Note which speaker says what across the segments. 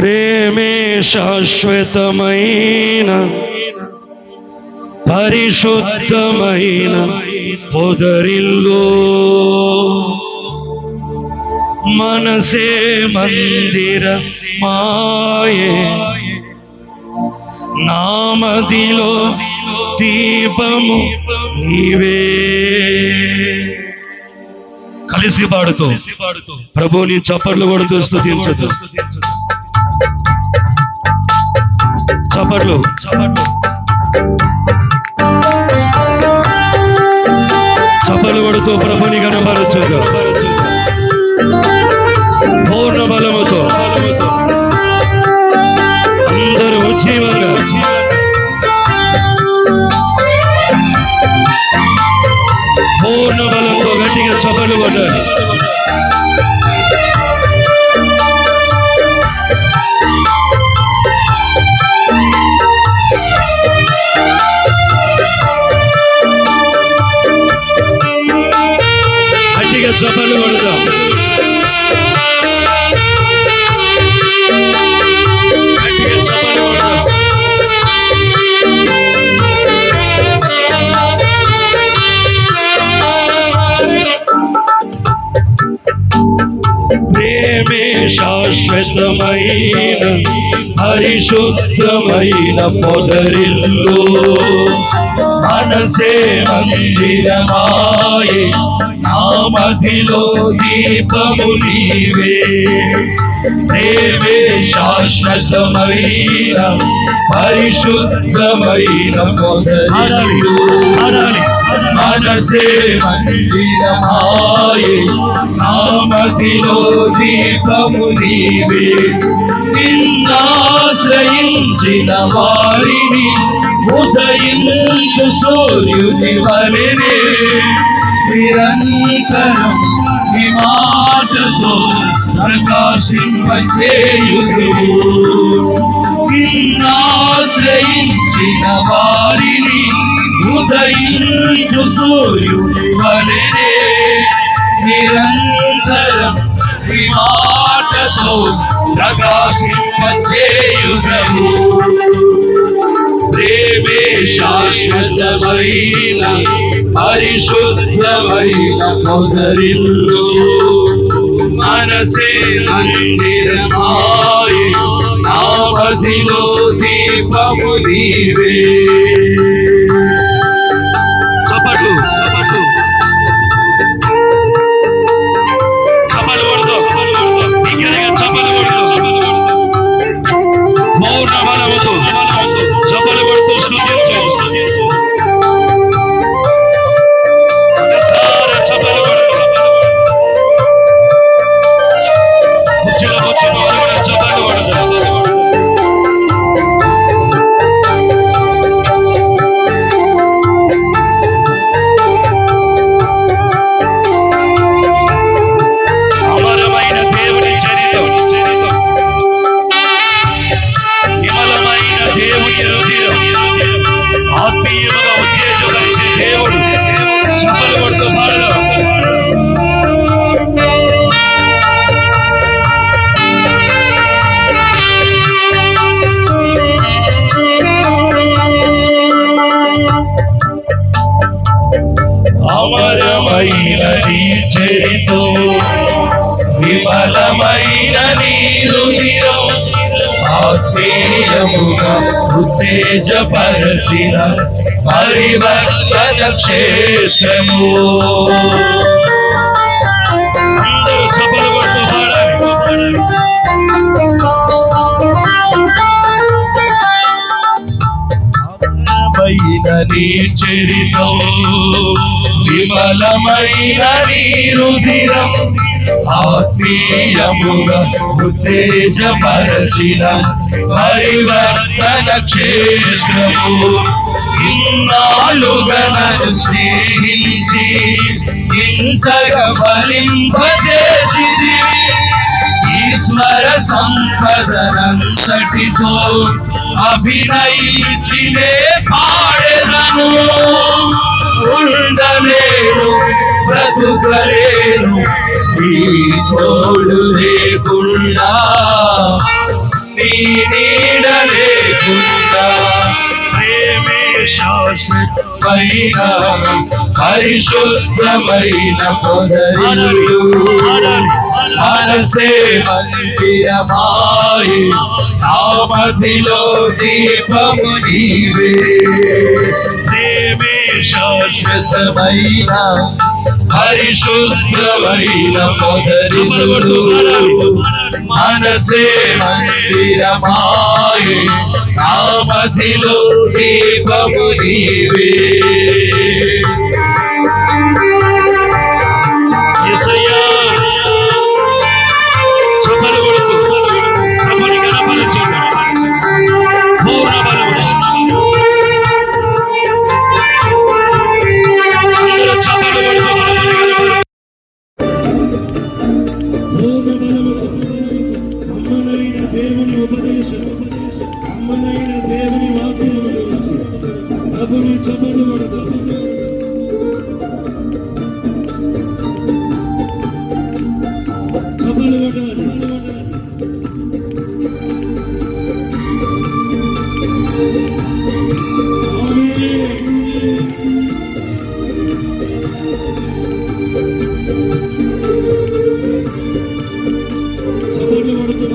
Speaker 1: ప్రేమే శాశ్వతమైన పరిశుద్ధమైన పొదరిల్లు, మనసే మందిర మాయే, నామదిలో దీపము నీవే. కలిసి పాడుతూ ప్రభుని చప్పట్లు కొడుతూ స్తుతించదు. చప్పట్లు చప్పట్లు కొడుతూ ప్రభుని కనబరచుగా పూర్ణ బలముతో అందరూ ఉజ్జీవంగా పూర్ణ బలంతో గట్టిగా చప్పట్లు కొట్టాలి. గట్టిగా చప్పట్లు కొడతాం. గట్టిగా చప్పట్లు కొడతాం. ప్రేమే శాశ్వతమైన పరిశుద్ధమైన పొదరిల్లు, మనసే మందిరమాయే, నామదిలో దీపము నీవే. ప్రేమే శాశ్వతమైన పరిశుద్ధమైన పొదరిల్లు, మనసే మందిరమాయే, నామదిలో దీపము నీవే. నిన్నాశ్రయించిన వారిని ఉదయించు సూర్యుని వలెనే నిరంతరం నీ మాటతో ప్రకాశింపచేయుదు. నిన్నాశ్రయించిన వారిని ఉదయించు సూర్యుని వలెనే నిరంతరం నీ మాటతో ప్రకాశింపచేయుదము. ప్రేమే శాశ్వతమైన పరిశుద్ధమైన పొదరిల్లు, మనసే మందిరమాయే, నామదిలో దీపము నీవే. చప్పట్లు చప్పట్లు చప్పలు కొడుతూ ఇంకెనగా చప్పలు కొడుతూ పూర్ణ బలముతో చప్పలు కొడుతూ స్తుతించు. ఒకసారి చప్పలు కొడుతూ కూర్చున్న వాళ్ళు కూడా చప్పలు కొడతారు. అమరమైన దేవుని చరిత్ర, విమలమైన దేవుని రుధిరం, ఆత్మీయముగా ఉత్తేజపరిచే దేవుడు. చప్పలు కొడుతూ పాడదాం. అమరమైన నీ చరిత్ర, విమలమైన నీ రుధిరం, ఆత్మీయముగా ఉత్తేజపరచిన పరివర్తన క్షేత్రము. అందరూ చప్పలు కొడుతూ పాడాలి. అమరమైన నీ చరిత్ర, విమలమైన నీ రుధిరం, ఆత్మీయముగా ఉత్తేజపరచిన పరివర్తన క్షేత్రము. ఇన్నాళ్ళుగా నన్ను స్నేహించి ఇంతగా ఫలింపజేసితివి. ఈశ్వర సంపదనంతటితో అభినయించినే పాడెదను. ఉండలేను బ్రతుకలేను నీ తోడు లేకుండా,
Speaker 2: పవిత్రమైన పరిశుద్ధమైన పొదరిల్లు మనసే మందిరమాయే నా మదిలో దీపము నీవే దేవే శాశ్వతమైన పరిశుద్ధమైన పొదరిల్లు మనసే మందిరమాయే నా మదిలో దీపము నీవే యేసయ్యా చప్పలు కొడుతూ ప్రభుని గణపరచండి పూర్ణ బలముతో అందరూ చప్పలు కొడుతూ ప్రభుని
Speaker 1: అమ్మనైన దేవుని ఉపదేశం అమ్మనైన దేవుని వాక్యం ప్రభుని చప్పలు కొడుతూ చప్పలు కొట్టాలి చప్పలు కొడుతూ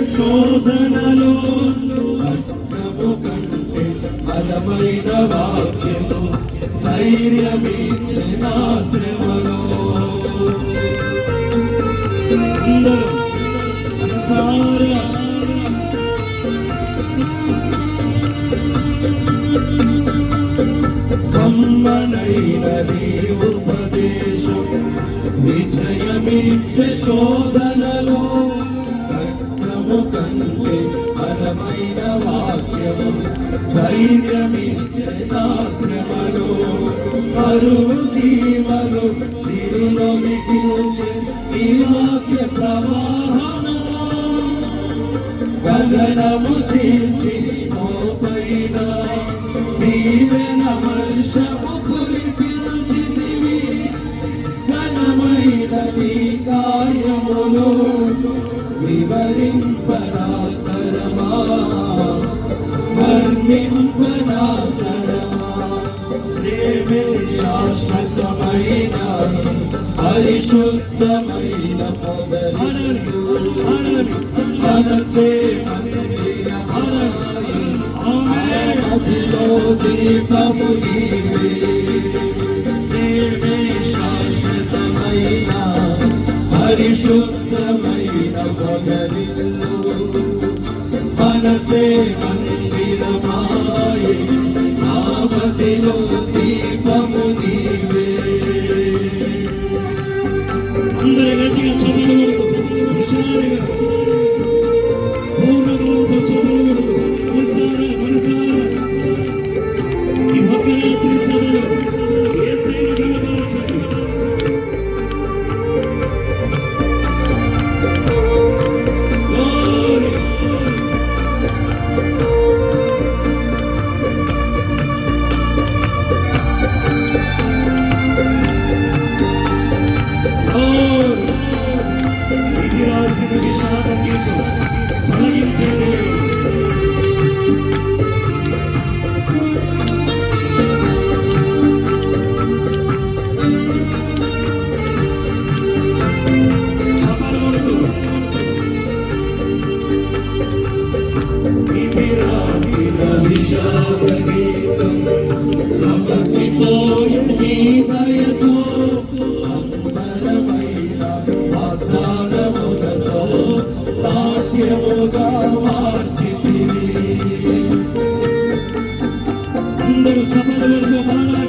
Speaker 1: శోధనలో అర్థము కంటే బలమైన వాక్యము ధైర్యమిచ్చే నా శ్రమలో అందరూ మనసారా కమ్మనైనది ఉపదేశం విజయమిచ్చే శోధనలో కంటే బలమైన వాక్యము ధైర్యమిచ్చే నా శ్రమలో కరువు సీమలు సిరిలో మిగిల్చే ఈ వాక్య ప్రవాహము గగనము చీల్చి మోపైన దీవెన వర్షము కురిపించితివి ఘనమైన నీ కార్యములు వివరింపనాతరమా వర్ణింపనాతరమా ప్రేమే శాశ్వతమైన పరిశుద్ధమైన పొదరిల్లు మనసే మదిలో దీపము నీవే ప్రేమే శాశ్వతమైన పరిశుద్ధమైన పొదరిల్లు మనసే మందిరమాయే నా మదిలో దీపము నీవే అందరూ గట్టిగా చప్పలు కొడుతూ హుషారుగా పూర్ణ బలంతో చప్పలు కొడుతూ మనసారా ఈ భద్రరాత్రి సభలో యేసయ్యను కనపరచండి అందరూ చప్పలతో పాడాలి.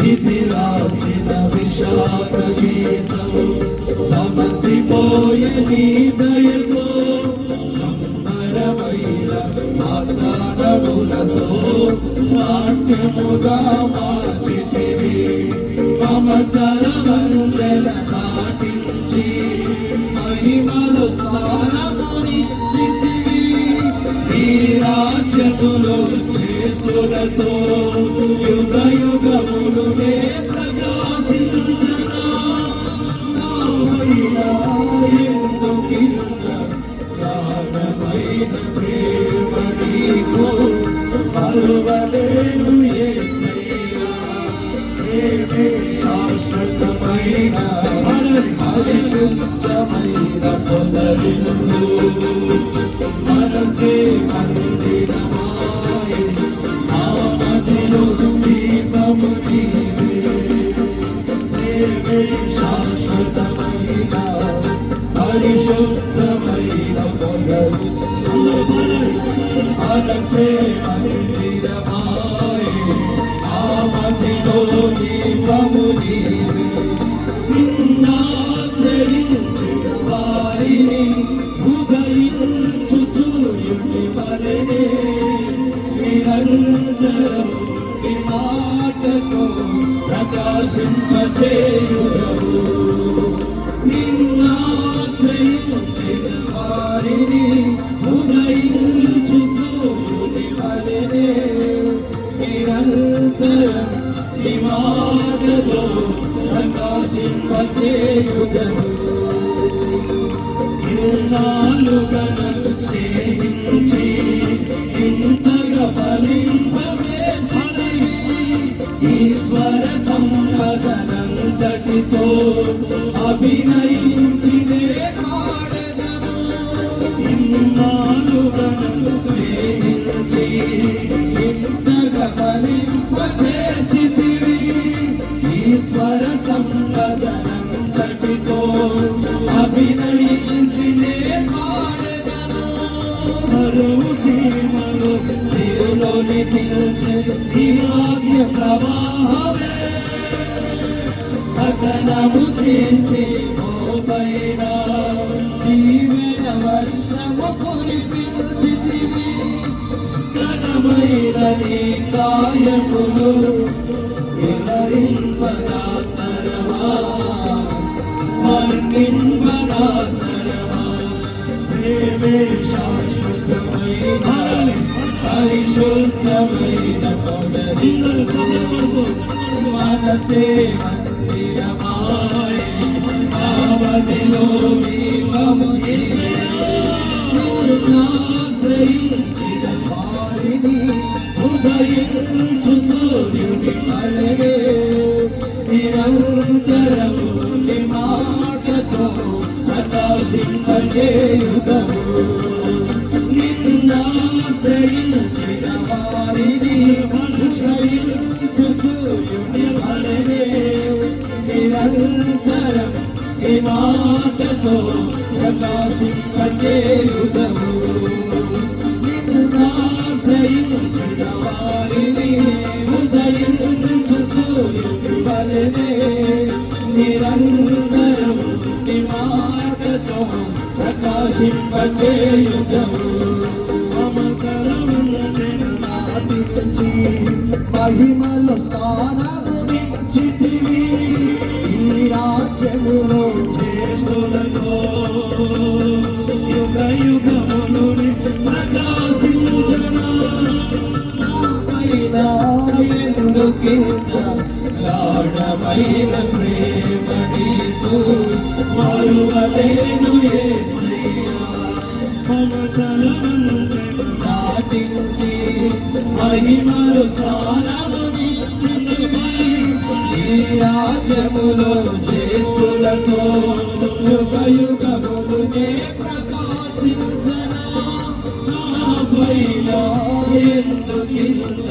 Speaker 1: ఇది రాసిన విషాద గీతం సమసిపోయే నీ దయతో సంబరమైన వాగ్దానములతో నాట్యముగా మార్చితివి మమతల
Speaker 3: జ్యోతితో యుగ యుగములునే ప్రకాశించనా నా పైన ఎందుకింత గాఢమైన ప్రేమ నీకు మరువలేను యేసయ్యా ప్రేమే శాశ్వతమైన పరిశుద్ధమైన పొదరిల్లు మనసే మందిరమాయె ఆ మదిలో దీపము నీవే ప్రేమే శాశ్వతమైన పరిశుద్ధమైన పొదరిల్లు మనసే మందిరమాయె ఆ మదిలో దీపము నీవే నిన్నాశ్రయించిన వారిని ఉదయించు సూర్యుని వలెనే నిరంతరం నీ మాటతో ప్రకాశింపచేయుదవు నిన్నాశ్రయించిన వారిని ఉదయించు సూర్యుని వలెనే నిరంతరం నీ మాటతో ప్రకాశింపచేయుదవు ఇన్నాళ్ళుగా నన్ను స్నేహించి ఇంతగా ఫలింపచేసినవి ఈశ్వర సంపదనంతటితో అభినయించినే పాడెదను ఇన్నాళ్ళుగా నన్ను స్నేహించి ఇంతగా ఫలింపచేసితివి ఈశ్వర సంపదనంతటితో అభినయించినే పాడెదను మరువు సీమలో సిరులోని నిలిచే ఈ ఆజ్ఞ ప్రవాహమే పతనము చేర్చి మోపైన దీవెన వర్షము కురిపించితివి ఘనమైన నీ కార్యములు వివరింపనాతరమా వర్ణింపనాతరమా ప్రేమే శాశ్వతమైన పరిశుద్ధమైన పొదరిల్లు మనసే మందిరమాయె నా మదిలో దీపము ఆశ్రయించిన వారిని ఉదయించు సూర్యుని వలెనే నిరంతరము నీ మాటతో ప్రకాశింపచేయుదవు నిన్నాశ్రయించిన వారిని ఉదయించు సూర్యుని వలెనే నిరంతరం నీ మాటతో ప్రకాశింపచేయుదవు నిన్నాశ్రయించిన వారిని ఉదయించు సూర్యుని వలెనే నిరంతరం నీ మాటతో ప్రకాశింపచేయుదవు నాటించి మహిమలో స్థానమిచ్చితివి ఈ రాజ్యములో జ్యేష్ఠులతో యుగ యుగములు ప్రకాశించనా పైన ఎందుకింత గాఢమైన ప్రేమ నీకు మరువలేను యేసయ్యా నాటించి మహిమలు స్థానమునిచ్చితివి ఈ రాజ్యములో జ్యేష్ఠులతో యుగ యుగములునే ప్రకాశించనా పైన ఎందుకింత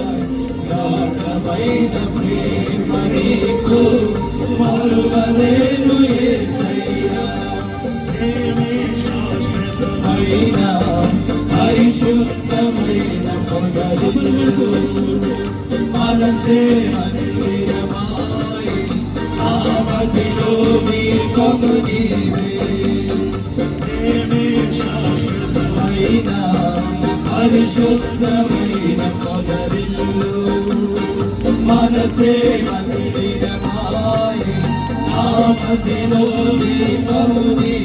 Speaker 3: గాఢమైన ప్రేమ నీకు మరువలేను యేసయ్యా ప్రేమే శాశ్వతమైన పరిశుద్ధమైన పొదరిల్లు మనసే మందిరమాయె ఆ మదిలో దీపము నీవే ప్రేమే శాశ్వతమైన పరిశుద్ధమైన పొదరిల్లు మనసే మందిరమాయె ఆ మదిలో దీపము నీవే